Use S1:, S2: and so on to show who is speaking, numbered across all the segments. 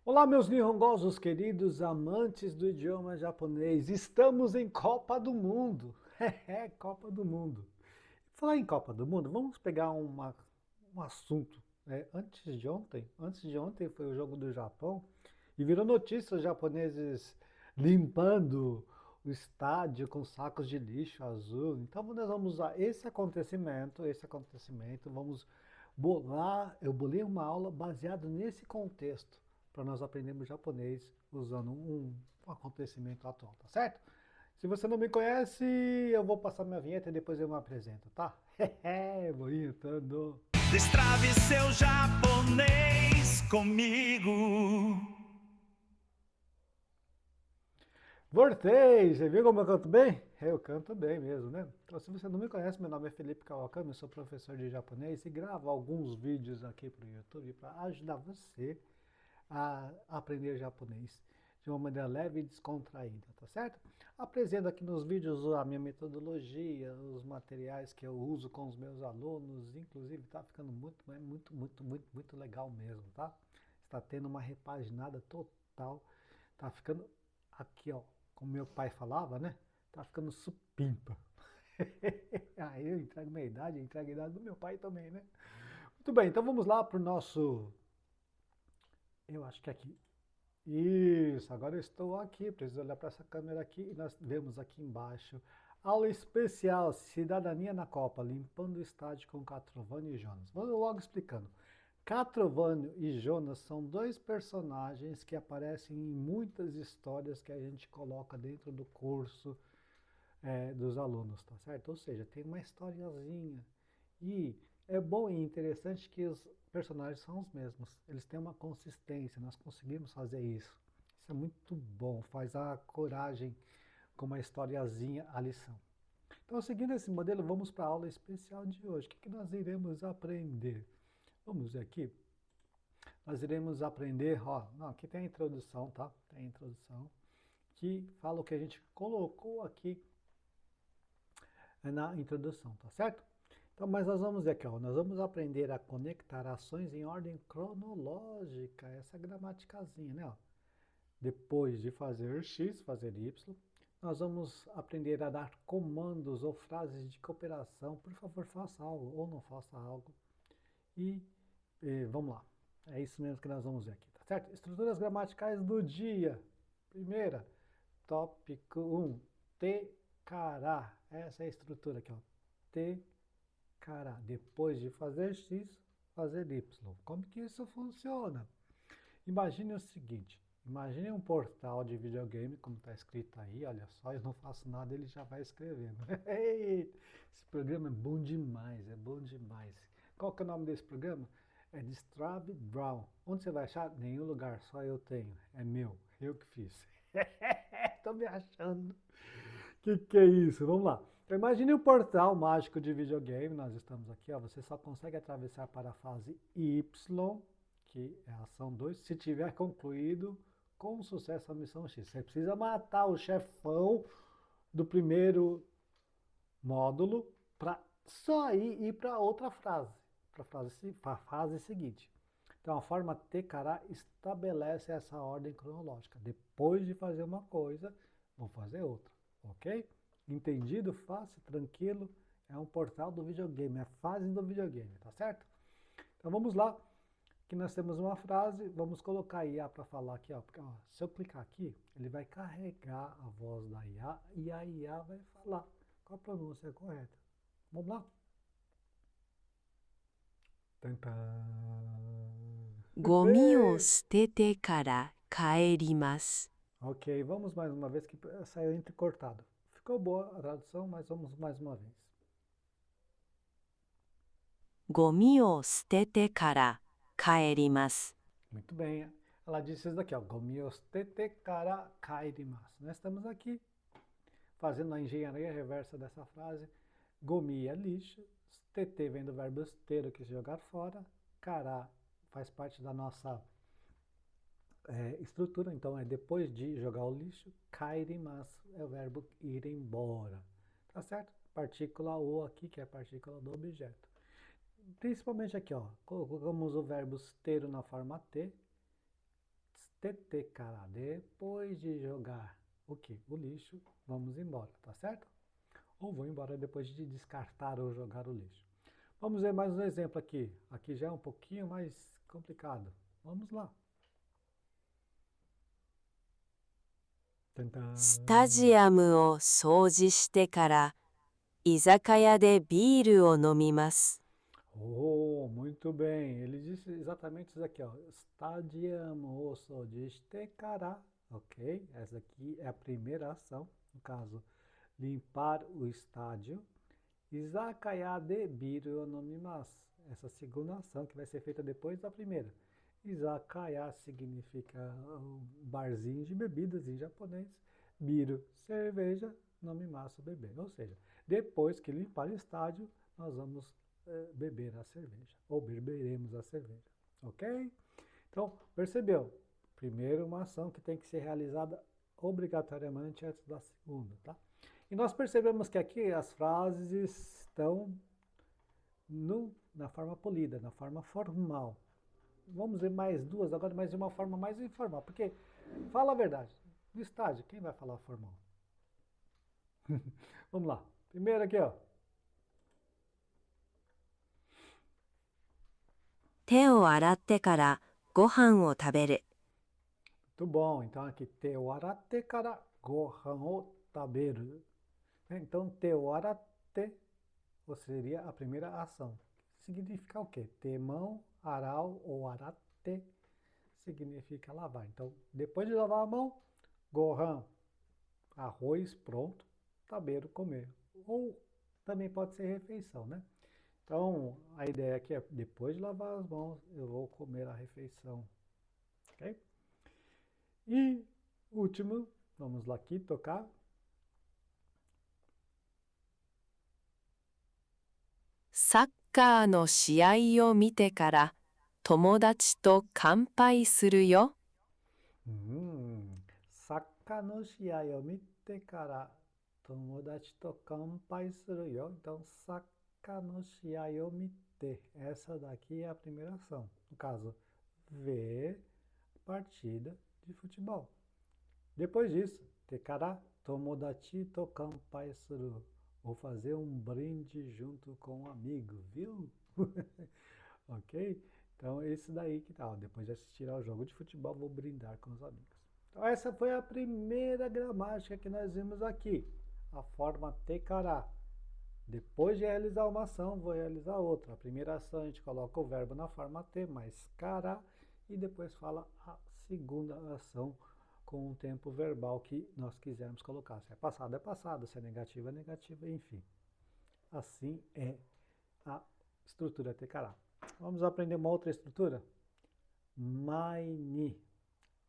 S1: Olá, meus nihongosos queridos amantes do idioma japonês. Estamos em Copa do Mundo. É, Copa do Mundo. Falar em Copa do Mundo, vamos pegar um assunto. Antes de ontem foi o jogo do Japão e virou notícia os japoneses limpando o estádio com sacos de lixo azul. Então nós vamos usar esse acontecimento, vamos bolar, eu bolei uma aula baseada nesse contexto para nós aprendermos japonês usando um acontecimento atual, tá certo? Se você não me conhece, eu vou passar minha vinheta e depois eu me apresento, tá? Vou irritando.
S2: Destrave seu japonês comigo.
S1: Voltei! Você viu como eu canto bem? Eu canto bem mesmo, né? Então, se você não me conhece, meu nome é Felipe Kawakami, eu sou professor de japonês e gravo alguns vídeos aqui para o YouTube para ajudar você a aprender japonês de uma maneira leve e descontraída, tá certo? Apresento aqui nos vídeos a minha metodologia, os materiais que eu uso com os meus alunos, inclusive tá ficando muito legal mesmo, tá? Está tendo uma repaginada total, tá ficando aqui, ó, como meu pai falava, né? Tá ficando supimpa. Aí eu entrego minha idade, eu entrego a idade do meu pai também, né? Muito bem, então vamos lá para o nosso. Eu acho que aqui. Isso, agora eu estou aqui, preciso olhar para essa câmera aqui e nós vemos aqui embaixo. Aula especial, Cidadania na Copa, limpando o estádio com Catrovani e Jonas. Vou logo explicando. Catrovani e Jonas são dois personagens que aparecem em muitas histórias que a gente coloca dentro do curso dos alunos, tá certo? Ou seja, tem uma historiazinha. E é bom e interessante que os personagens são os mesmos. Eles têm uma consistência, nós conseguimos fazer isso. Isso é muito bom, faz a coragem com uma historiazinha a lição. Então, seguindo esse modelo, vamos para a aula especial de hoje. O que nós iremos aprender? Vamos ver aqui. Nós iremos aprender, ó, não, aqui tem a introdução, tá? Tem a introdução que fala o que a gente colocou aqui na introdução, tá certo? Então, mas nós vamos ver aqui, ó, nós vamos aprender a conectar ações em ordem cronológica, essa gramaticazinha, né? Ó. Depois de fazer X, fazer Y, nós vamos aprender a dar comandos ou frases de cooperação. Por favor, faça algo ou não faça algo. E vamos lá. É isso mesmo que nós vamos ver aqui, tá certo? Estruturas gramaticais do dia. Primeira, tópico 1, te cará. Essa é a estrutura aqui, ó. Te cará. Depois de fazer X, fazer Y. Como que isso funciona? Imagine o seguinte. Imagine um portal de videogame, como está escrito aí, olha só, eu não faço nada, ele já vai escrevendo. Esse programa é bom demais, é bom demais. Qual que é o nome desse programa? É Distrab Brown. Onde você vai achar? Nenhum lugar, só eu tenho. É meu, eu que fiz. Estou me achando. Que é isso? Vamos lá. Então, imagine um portal mágico de videogame. Nós estamos aqui, ó. Você só consegue atravessar para a fase Y, que é a ação 2, se tiver concluído com sucesso a missão X. Você precisa matar o chefão do primeiro módulo para só aí ir para outra frase, para a fase seguinte. Então a forma Tecará estabelece essa ordem cronológica. Depois de fazer uma coisa, vou fazer outra, ok? Entendido? Fácil, tranquilo. É um portal do videogame, é a fase do videogame, tá certo? Então vamos lá, que nós temos uma frase, vamos colocar a IA para falar aqui, ó, porque ó, se eu clicar aqui, ele vai carregar a voz da IA e a IA vai falar qual a pronúncia correta. Vamos lá? Tantã.
S3: ゴミを捨ててから帰ります。
S1: Ok, vamos mais uma vez que saiu entrecortado. Ficou boa a tradução, mas vamos mais uma vez.
S3: ゴミを捨ててから帰ります。
S1: Muito bem. Ela disse isso daqui, ó. Gomiostete kara kairimasu. Nós estamos aqui fazendo a engenharia reversa dessa frase. Gomi é lixo, stete vem do verbo ter, que é jogar fora, kara faz parte da nossa estrutura, então é depois de jogar o lixo, kairimasu é o verbo ir embora. Tá certo? Partícula o aqui, que é a partícula do objeto. Principalmente aqui, ó, colocamos o verbo ter na forma T, tetekara, depois de jogar o quê? O lixo, vamos embora, tá certo? Ou vou embora depois de descartar ou jogar o lixo. Vamos ver mais um exemplo aqui. Aqui já é um pouquinho mais complicado. Vamos lá. タンタ
S3: スタ
S1: ン。
S3: ジアムを掃除してから居酒屋でビールを飲みます。
S1: Oh, muito bem. Ele disse exatamente isso aqui, ó. Stadium osso de estecará. Ok? Essa aqui é a primeira ação. No caso, limpar o estádio. Izakaya de biru onomimasu. Essa segunda ação que vai ser feita depois da primeira. Izakaya significa um barzinho de bebidas em japonês. Biru, cerveja, nomimasu, beber. Ou seja, depois que limpar o estádio, nós vamos beber a cerveja. Ou beberemos a cerveja. Ok? Então, percebeu? Primeiro, uma ação que tem que ser realizada obrigatoriamente antes da segunda, tá? E nós percebemos que aqui as frases estão na forma polida, na forma formal. Vamos ver mais duas agora, mas de uma forma mais informal. Porque, fala a verdade, no estádio, quem vai falar formal? Vamos lá. Primeiro aqui, ó.
S3: 手を洗ってからご飯を食べる。
S1: Muito bom. Então aqui, te warate kara gohan o taberu. Então, te warate seria a primeira ação. Significa o quê? Ter mão, aral ou arate significa lavar. Então, depois de lavar a mão, gohan, arroz pronto, taberu, comer. Ou também pode ser refeição, né? Então, a ideia aqui é, depois de lavar as mãos, eu vou comer a refeição. Ok? E, último, vamos lá aqui tocar.
S3: サッカーの試合を見てから友達と乾杯するよ。
S1: Saka no shiai o mite kara tomodachi to kanpai suru yo. Então, saka no shiai o mite. Essa daqui é a primeira ação. No caso, ver partida de futebol. Depois disso, tekara tomodachi to kanpai suru. Vou fazer um brinde junto com um amigo, viu? Ok? Então, esse daí que tal. Depois de assistir ao jogo de futebol, vou brindar com os amigos. Então, essa foi a primeira gramática que nós vimos aqui. A forma tekara. Depois de realizar uma ação, vou realizar outra. A primeira ação a gente coloca o verbo na forma T, mais kara, e depois fala a segunda ação com o tempo verbal que nós quisermos colocar. Se é passado, se é negativo, enfim. Assim é a estrutura tekara. Vamos aprender uma outra estrutura? Mai-ni.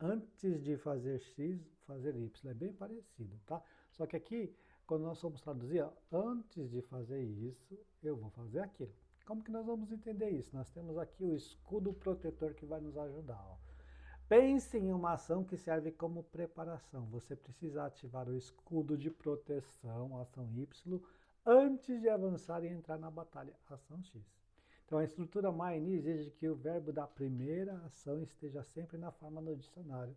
S1: Antes de fazer X, fazer Y. É bem parecido, tá? Só que aqui, quando nós vamos traduzir, ó, antes de fazer isso, eu vou fazer aquilo. Como que nós vamos entender isso? Nós temos aqui o escudo protetor que vai nos ajudar. Ó. Pense em uma ação que serve como preparação. Você precisa ativar o escudo de proteção, ação Y, antes de avançar e entrar na batalha, ação X. Então, a estrutura Mai-ni exige que o verbo da primeira ação esteja sempre na forma no dicionário,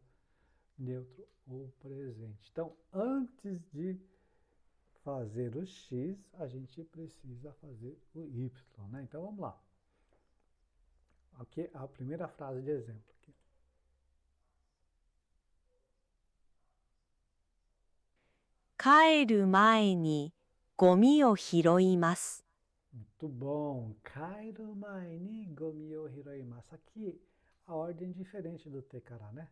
S1: neutro ou presente. Então, antes de fazer o X, a gente precisa fazer o Y, né? Então, vamos lá. Aqui a primeira frase de exemplo. Aqui.
S3: 帰る前にゴミを拾います。
S1: Muito bom. Kairu mai ni gomi o hiroimasu. Aqui a ordem é diferente do tekara, né?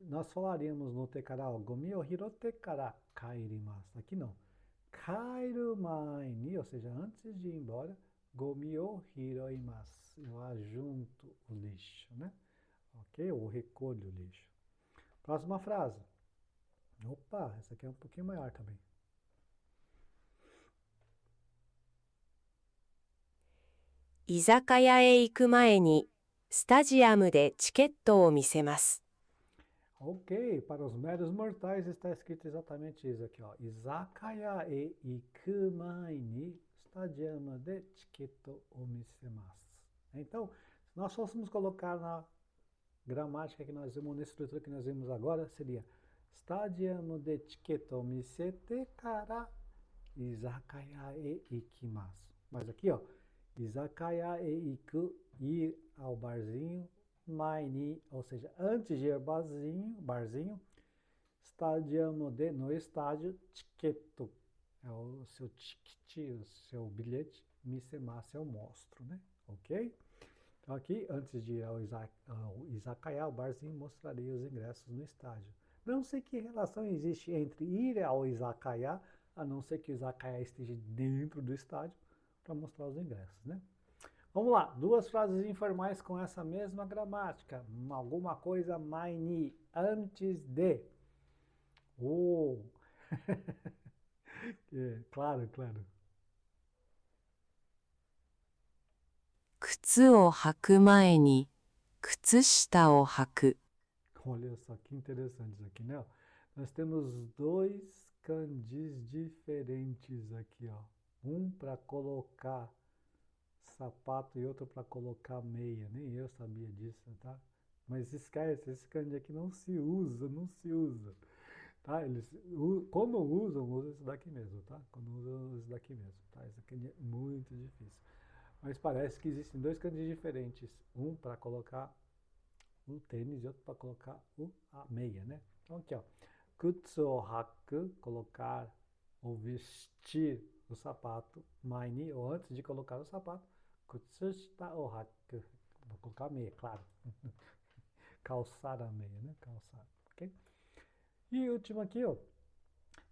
S1: Nós falaríamos no tekara, ó, gomi o hirotekara kairimasu. Aqui não. Kairu mai ni, ou seja, antes de ir embora, gomi o hiroimasu. Eu ajunto o lixo, né? Ok? Ou recolho o lixo. Próxima frase. Opa, essa aqui é um pouquinho maior também.
S3: 居酒屋へ行く前にスタジアムでチケットを見せます。
S1: Ok, para os meros mortais está escrito exatamente isso aqui, ó. Izakaya e ikumai ni stadium de chiketo omisemasu. Então, se nós fôssemos colocar gramática que nós vimos, na estrutura que nós vimos agora, seria Stadium de chiketo misete kara izakaya e ikimasu. Mas aqui, ó, izakaya e iku, ir ao barzinho, mai ni, ou seja, antes de ir ao barzinho, stadium de, no estádio, chiketo, é o seu ticket, o seu bilhete, misemasu eu mostro, né? Ok? Então aqui, antes de ir ao izakaya, o barzinho, mostrarei os ingressos no estádio. Não sei que relação existe entre ir ao izakaya, a não ser que o izakaya esteja dentro do estádio, para mostrar os ingressos, né? Vamos lá, duas frases informais com essa mesma gramática. Alguma coisa mai ni, antes de. Oh! Claro, claro.
S3: 靴を履く前に靴下を履く。
S1: Olha só que interessante isso aqui, né? Ó, nós temos dois kanjis diferentes aqui, ó. Um para colocar sapato e outro para colocar meia. Nem eu sabia disso, tá? Mas esquece, esse kanji aqui não se usa, não se usa. Tá? Quando usam isso daqui mesmo, tá? Quando usam isso daqui mesmo, tá? Isso aqui é muito difícil. Mas parece que existem dois kanjis diferentes. Um para colocar o tênis e outro para colocar a meia, né? Então aqui, ó. Kutsu o haku, colocar ou vestir o sapato. Maini, ou antes de colocar o sapato. Kutsushita o haku. Vou colocar a meia, claro. Calçar a meia, né? Calçar, ok? E último aqui, ó.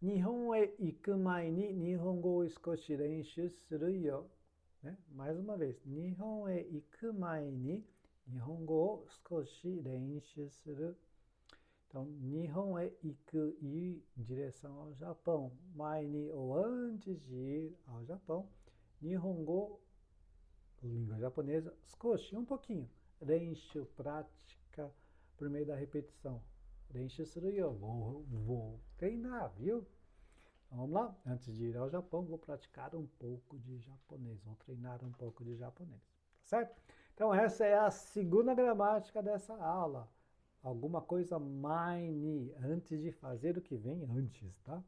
S1: Nihon e iku mai ni nihongo o skoshi renshu suru yo. Né? Mais uma vez. Nihon e iku mai ni nihongo o skoshi renshu suru. Então, Nihon e iku, ir em direção ao Japão. Mai ni, ou antes de ir ao Japão. Nihongo, língua japonesa. Skoshi, um pouquinho. Renshu, prática, por meio da repetição. Renshu suru yo, vou treinar, viu? Então, vamos lá? Antes de ir ao Japão, vou praticar um pouco de japonês. Vou treinar um pouco de japonês. Tá certo? Então, essa é a segunda gramática dessa aula. Alguma coisa mai ni, antes de fazer o que vem antes, tá?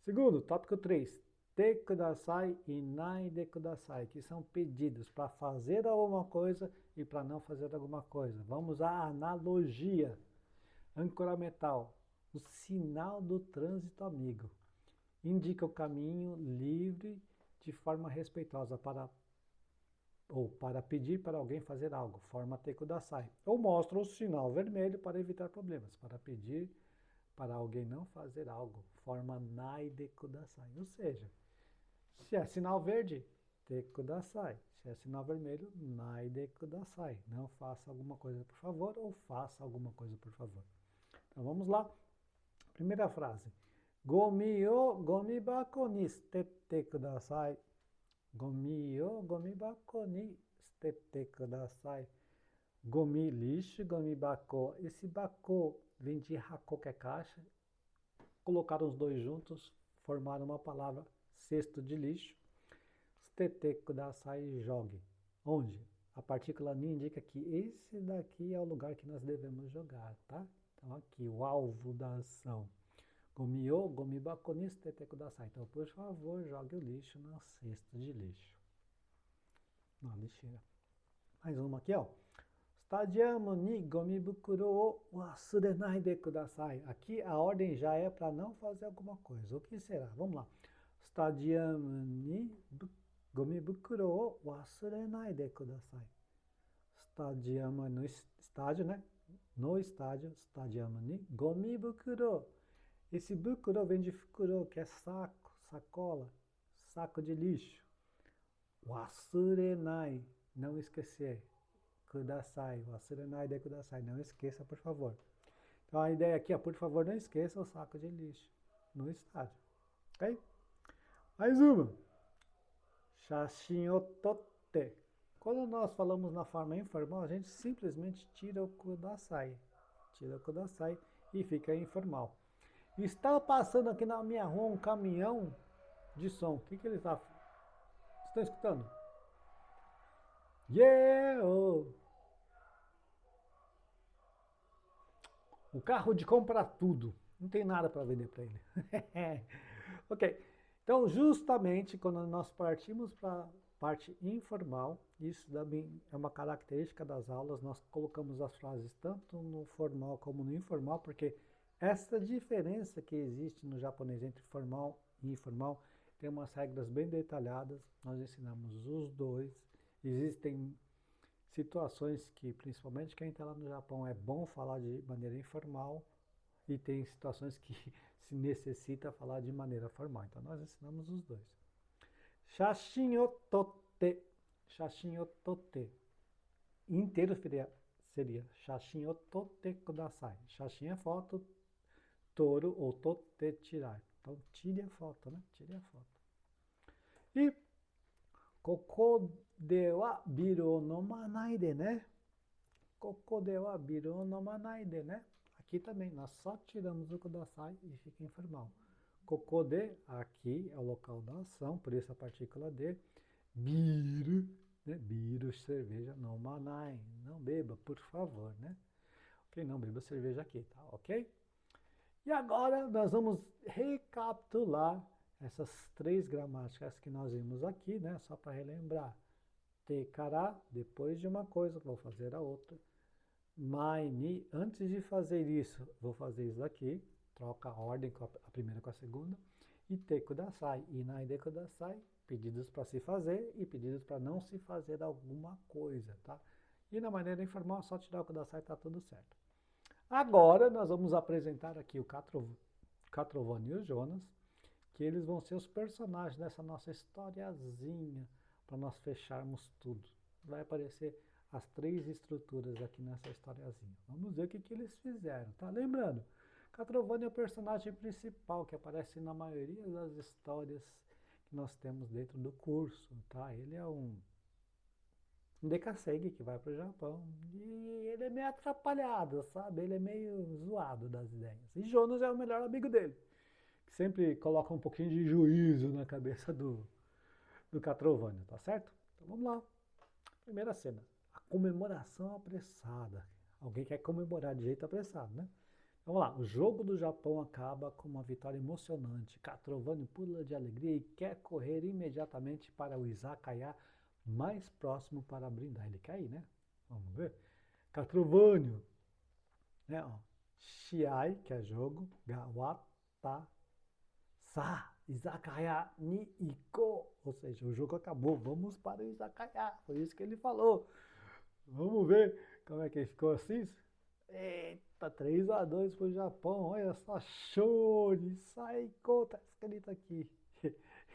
S1: Segundo, tópico 3. Te kudasai e nai de kudasai, que são pedidos para fazer alguma coisa e para não fazer alguma coisa. Vamos à analogia. Âncora mental. O sinal do trânsito amigo. Indica o caminho livre de forma respeitosa para pedir para alguém fazer algo, forma te kudasai. Ou mostra o sinal vermelho para evitar problemas, para pedir para alguém não fazer algo, forma nai de kudasai. Ou seja, se é sinal verde, te kudasai. Se é sinal vermelho, nai de kudasai. Não faça alguma coisa, por favor, ou faça alguma coisa, por favor. Então vamos lá. Primeira frase. Gomi o gomibako ni sutete kudasai. Gomi o gomibako ni sutete kudasai. Gomi, lixo, gomibako. Esse bako vem de hako, que é caixa. Colocaram os dois juntos, formaram uma palavra, cesto de lixo. Sutete kudasai, jogue. Onde? A partícula ni indica que esse daqui é o lugar que nós devemos jogar, tá? Então aqui, o alvo da ação. Gomi o gomibako ni sutete kudasai. Então, por favor, jogue o lixo na cesta de lixo. Na lixeira. Mais uma aqui, ó. Stadium ni gomibukuro o wasurenai de kudasai. Aqui a ordem já é para não fazer alguma coisa. O que será? Vamos lá. Stadium ni gomibukuro o wasurenai de kudasai. Stadium no estádio, né? No estádio, stadium ni gomibukuro. Esse bukuro vem de fukuro, que é saco, sacola, saco de lixo. Wasurenai, não esquecer. Kudasai, wasurenai de kudasai, não esqueça, por favor. Então a ideia aqui é, por favor, não esqueça o saco de lixo no estádio. Ok? Mais uma. Shashin o totte. Quando nós falamos na forma informal, a gente simplesmente tira o kudasai. Tira o kudasai e fica informal. Está passando aqui na minha rua um caminhão de som. O que ele está? Vocês estão escutando? Yeah! Oh. O carro de comprar tudo. Não tem nada para vender para ele. Ok. Então, justamente quando nós partimos para a parte informal, isso também é uma característica das aulas, nós colocamos as frases tanto no formal como no informal, porque essa diferença que existe no japonês entre formal e informal tem umas regras bem detalhadas, nós ensinamos os dois. Existem situações que, principalmente quem está lá no Japão, é bom falar de maneira informal, e tem situações que se necessita falar de maneira formal. Então, nós ensinamos os dois. Shashin o totte. Shashin o totte. Inteiro seria Shashin o totte kudasai. Shashin é foto, toro ou totte tirar. Então, tire a foto, né? Tire a foto. E koko de wa biru o nomanai de, né? Koko de wa biru o nomanai de, né? Aqui também, nós só tiramos o kudasai e fica informal. Koko de, aqui é o local da ação, por isso a partícula de. Biru, né? Biru, cerveja, nomanai. Não beba, por favor, né? Ok, não beba cerveja aqui, tá? Ok? E agora nós vamos recapitular essas 3 gramáticas que nós vimos aqui, né? Só para relembrar. Tekará, depois de uma coisa, vou fazer a outra. Mai ni, antes de fazer isso, vou fazer isso aqui. Troca a ordem com a primeira com a segunda. E te kudasai, inai de kudasai, pedidos para se fazer e pedidos para não se fazer alguma coisa, tá? E na maneira informal, só tirar o kudasai, tá tudo certo. Agora nós vamos apresentar aqui o Catrovani e o Jonas, que eles vão ser os personagens dessa nossa historiazinha, para nós fecharmos tudo. Vai aparecer as 3 estruturas aqui nessa historiazinha. Vamos ver o que eles fizeram, tá? Lembrando, Catrovani é o personagem principal, que aparece na maioria das histórias que nós temos dentro do curso, tá? Ele é um Dekasegi que vai para o Japão e ele é meio atrapalhado, sabe? Ele é meio zoado das ideias. E Jonas é o melhor amigo dele, que sempre coloca um pouquinho de juízo na cabeça do Catrovani, tá certo? Então vamos lá. Primeira cena. A comemoração apressada. Alguém quer comemorar de jeito apressado, né? Vamos lá. O jogo do Japão acaba com uma vitória emocionante. Catrovani pula de alegria e quer correr imediatamente para o izakaya mais próximo para brindar. Ele quer ir, né? Vamos ver. Catrovani, né? Ó. Shiai, que é jogo. Gawata. Sa, izakaya ni iko. Ou seja, o jogo acabou. Vamos para o izakaya. Foi isso que ele falou. Vamos ver como é que ficou assim. Eita, 3-2 pro Japão. Olha só, Shori, Saiko, tá escrito aqui.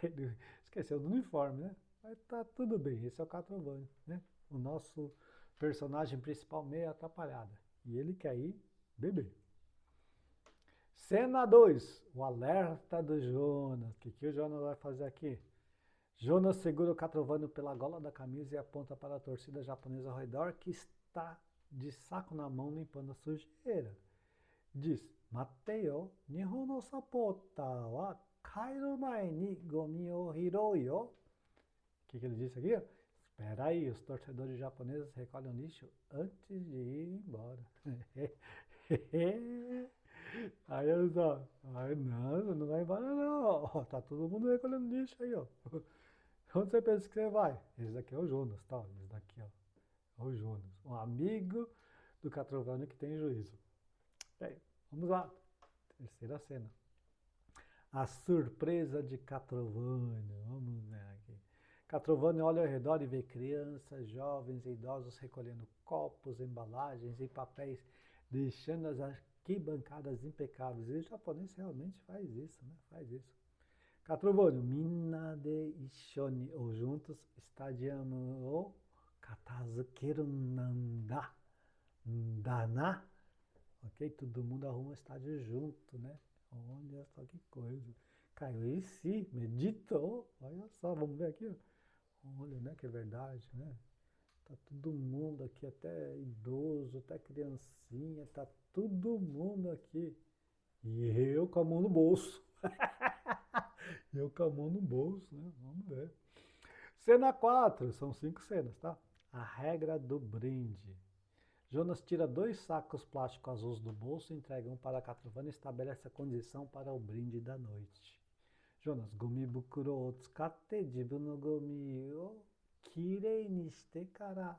S1: Ele esqueceu do uniforme, né? Mas tá tudo bem, esse é o Catrovani, né? O nosso personagem principal meio atrapalhado. E ele quer ir beber. Cena 2, o alerta do Jonas. O que o Jonas vai fazer aqui? Jonas segura o Catrovani pela gola da camisa e aponta para a torcida japonesa ao redor, que está de saco na mão limpando a sujeira. Diz, Mateo, Nihon no sapota wa kairu mae ni gomi o hirou yo. O que ele disse aqui? Espera aí, os torcedores japoneses recolhem o lixo antes de ir embora. Aí eles, ó, não, não vai embora não, ó, tá todo mundo recolhendo lixo aí, ó. Onde você pensa que você vai? Esse daqui é o Jonas, tá? Esse daqui, ó, é o Jonas, um amigo do Catrovani que tem juízo. Bem, vamos lá, terceira cena. A surpresa de Catrovani, vamos ver aqui. Catrovani olha ao redor e vê crianças, jovens e idosos recolhendo copos, embalagens e papéis, deixando as arquibancadas impecáveis. E o japonês realmente faz isso, né? Faz isso. Catrovani, minna de ishoni, ou juntos, estadiano o katazukeru nanda. Dana. Ok? Todo mundo arruma o estádio junto, né? Olha só que coisa. Caiu em si, meditou. Olha só, vamos ver aqui, ó. Olha, né, que é verdade, né? Tá todo mundo aqui, até idoso, até criancinha, tá todo mundo aqui. E eu com a mão no bolso. Eu com a mão no bolso, né? Vamos ver. Cena 4, são 5 cenas, tá? A regra do brinde. Jonas tira 2 sacos plásticos azuis do bolso, entrega um para Katrovana e estabelece a condição para o brinde da noite. Jonas, gomi bukuro o tsukatte jibu no gomi o kirei ni shite kara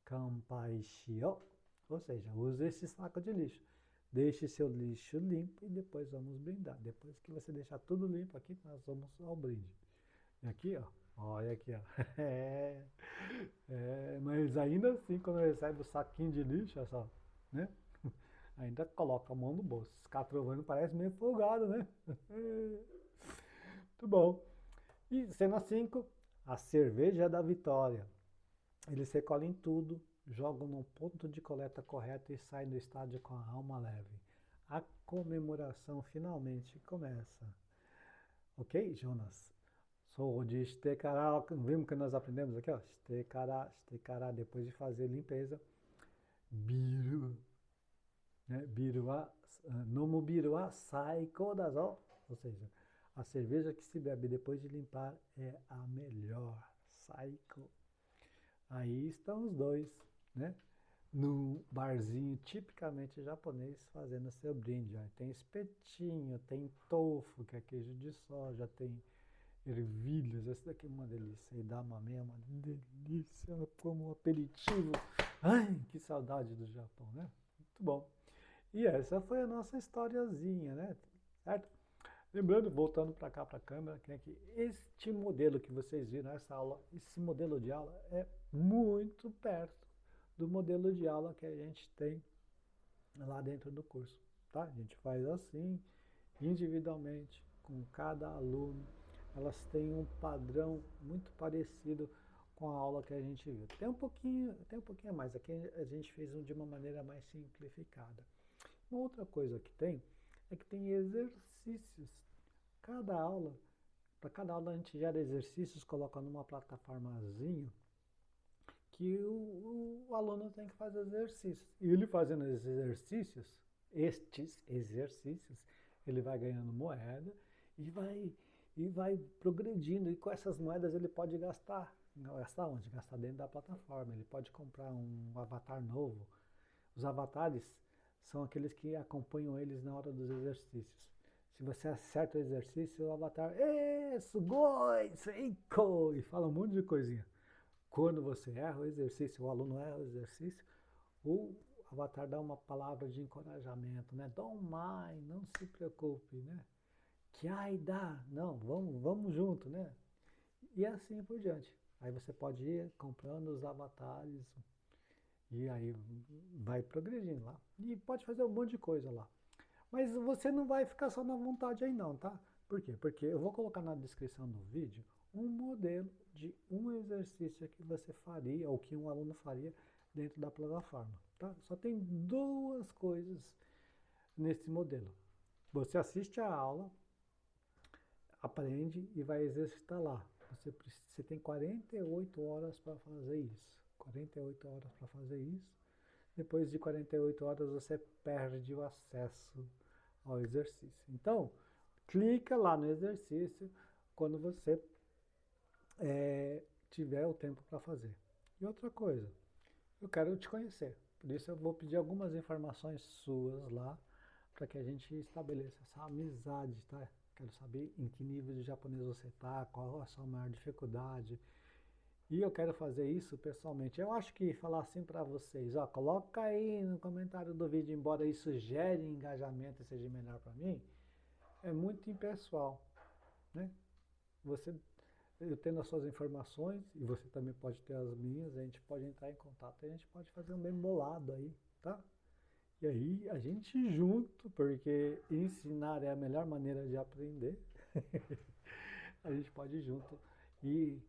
S1: kanpai shiyou. Ou seja, use esse saco de lixo. Deixe seu lixo limpo e depois vamos brindar. Depois que você deixar tudo limpo aqui, nós vamos ao brinde. E aqui, ó. Olha aqui, ó. Mas ainda assim, quando recebe o saquinho de lixo, olha só, né? Ainda coloca a mão no bolso. Esse Catrovano parece meio folgado, né? Muito bom. E cena 5, a cerveja da vitória. Eles recolhem tudo, jogam no ponto de coleta correto e saem do estádio com a alma leve. A comemoração finalmente começa. Ok, Jonas? Sou de Shtekara, vimos que nós aprendemos aqui, ó. Shtekara, depois de fazer limpeza. Biru, né? Nomu biru wa saiko da zo. Ou seja, a cerveja que se bebe depois de limpar é a melhor. Saiko. Aí estão os dois, né? Num barzinho tipicamente japonês fazendo seu brinde. Ó. Tem espetinho, tem tofu, que é queijo de soja, tem ervilhas, essa daqui é uma delícia. E damame é uma delícia como um aperitivo. Ai, que saudade do Japão, né? Muito bom. E essa foi a nossa historiazinha, né? Certo? Lembrando, voltando para cá para a câmera, que este modelo que vocês viram nessa aula, esse modelo de aula é muito perto do modelo de aula que a gente tem lá dentro do curso, tá? A gente faz assim, individualmente, com cada aluno. Elas têm um padrão muito parecido com a aula que a gente viu. Tem um pouquinho a mais, aqui a gente fez de uma maneira mais simplificada. Uma outra coisa que tem é que tem exercícios. Para cada aula a gente gera exercícios, coloca numa plataformazinha que o aluno tem que fazer exercícios. E ele fazendo estes exercícios, ele vai ganhando moeda e vai progredindo. E com essas moedas ele pode gastar. Gastar onde? Gastar dentro da plataforma. Ele pode comprar um avatar novo. Os avatares são aqueles que acompanham eles na hora dos exercícios. Se você acerta o exercício, o avatar, sugoi, seiko, e fala um monte de coisinha. Quando você erra o exercício, o aluno erra o exercício, o avatar dá uma palavra de encorajamento, né? Don't mind, não se preocupe, né? Kiai dá, não, vamos junto, né? E assim por diante. Aí você pode ir comprando os avatares e aí vai progredindo lá. E pode fazer um monte de coisa lá. Mas você não vai ficar só na vontade aí não, tá? Por quê? Porque eu vou colocar na descrição do vídeo um modelo de um exercício que você faria, ou que um aluno faria dentro da plataforma, tá? Só tem 2 coisas nesse modelo. Você assiste a aula, aprende e vai exercitar lá. Você tem 48 horas para fazer isso. 48 horas para fazer isso. Depois de 48 horas você perde o acesso ao exercício. Então, clica lá no exercício quando você tiver o tempo para fazer. E outra coisa, eu quero te conhecer. Por isso eu vou pedir algumas informações suas lá para que a gente estabeleça essa amizade, tá? Quero saber em que nível de japonês você está, qual a sua maior dificuldade. E eu quero fazer isso pessoalmente. Eu acho que falar assim para vocês, ó, coloca aí no comentário do vídeo, embora isso gere engajamento e seja melhor para mim, é muito impessoal, né? Eu tendo as suas informações, e você também pode ter as minhas, a gente pode entrar em contato, a gente pode fazer um bem bolado aí, tá? E aí a gente junto, porque ensinar é a melhor maneira de aprender, a gente pode ir junto e,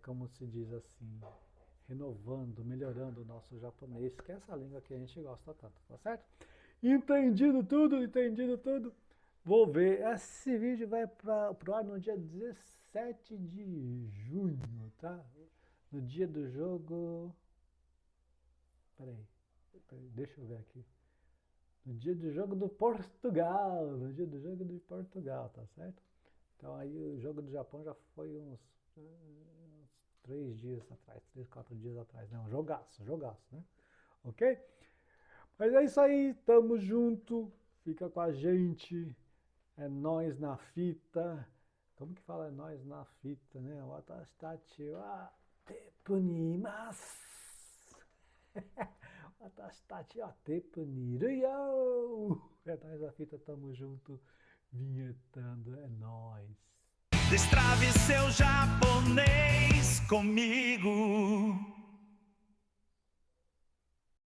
S1: como se diz assim, renovando, melhorando o nosso japonês, que é essa língua que a gente gosta tanto, tá certo? Entendido tudo, entendido tudo. Vou ver, esse vídeo vai pro ar no dia 17 de junho, tá? No dia do jogo... Peraí, deixa eu ver aqui. No dia do jogo do Portugal, no dia do jogo de Portugal, tá certo? Então aí o jogo do Japão já foi uns 3 dias atrás, 3, 4 dias atrás, né? Um jogaço, né? ok? Mas é isso aí, tamo junto, fica com a gente, é nós na fita. Como que fala nós na fita, né? Watashi wa tepu ni imasu. Watashi wa tepu ni iru yo. É nós na fita, tamo junto, vinhetando, é nóis.
S2: Destrave seu japonês comigo.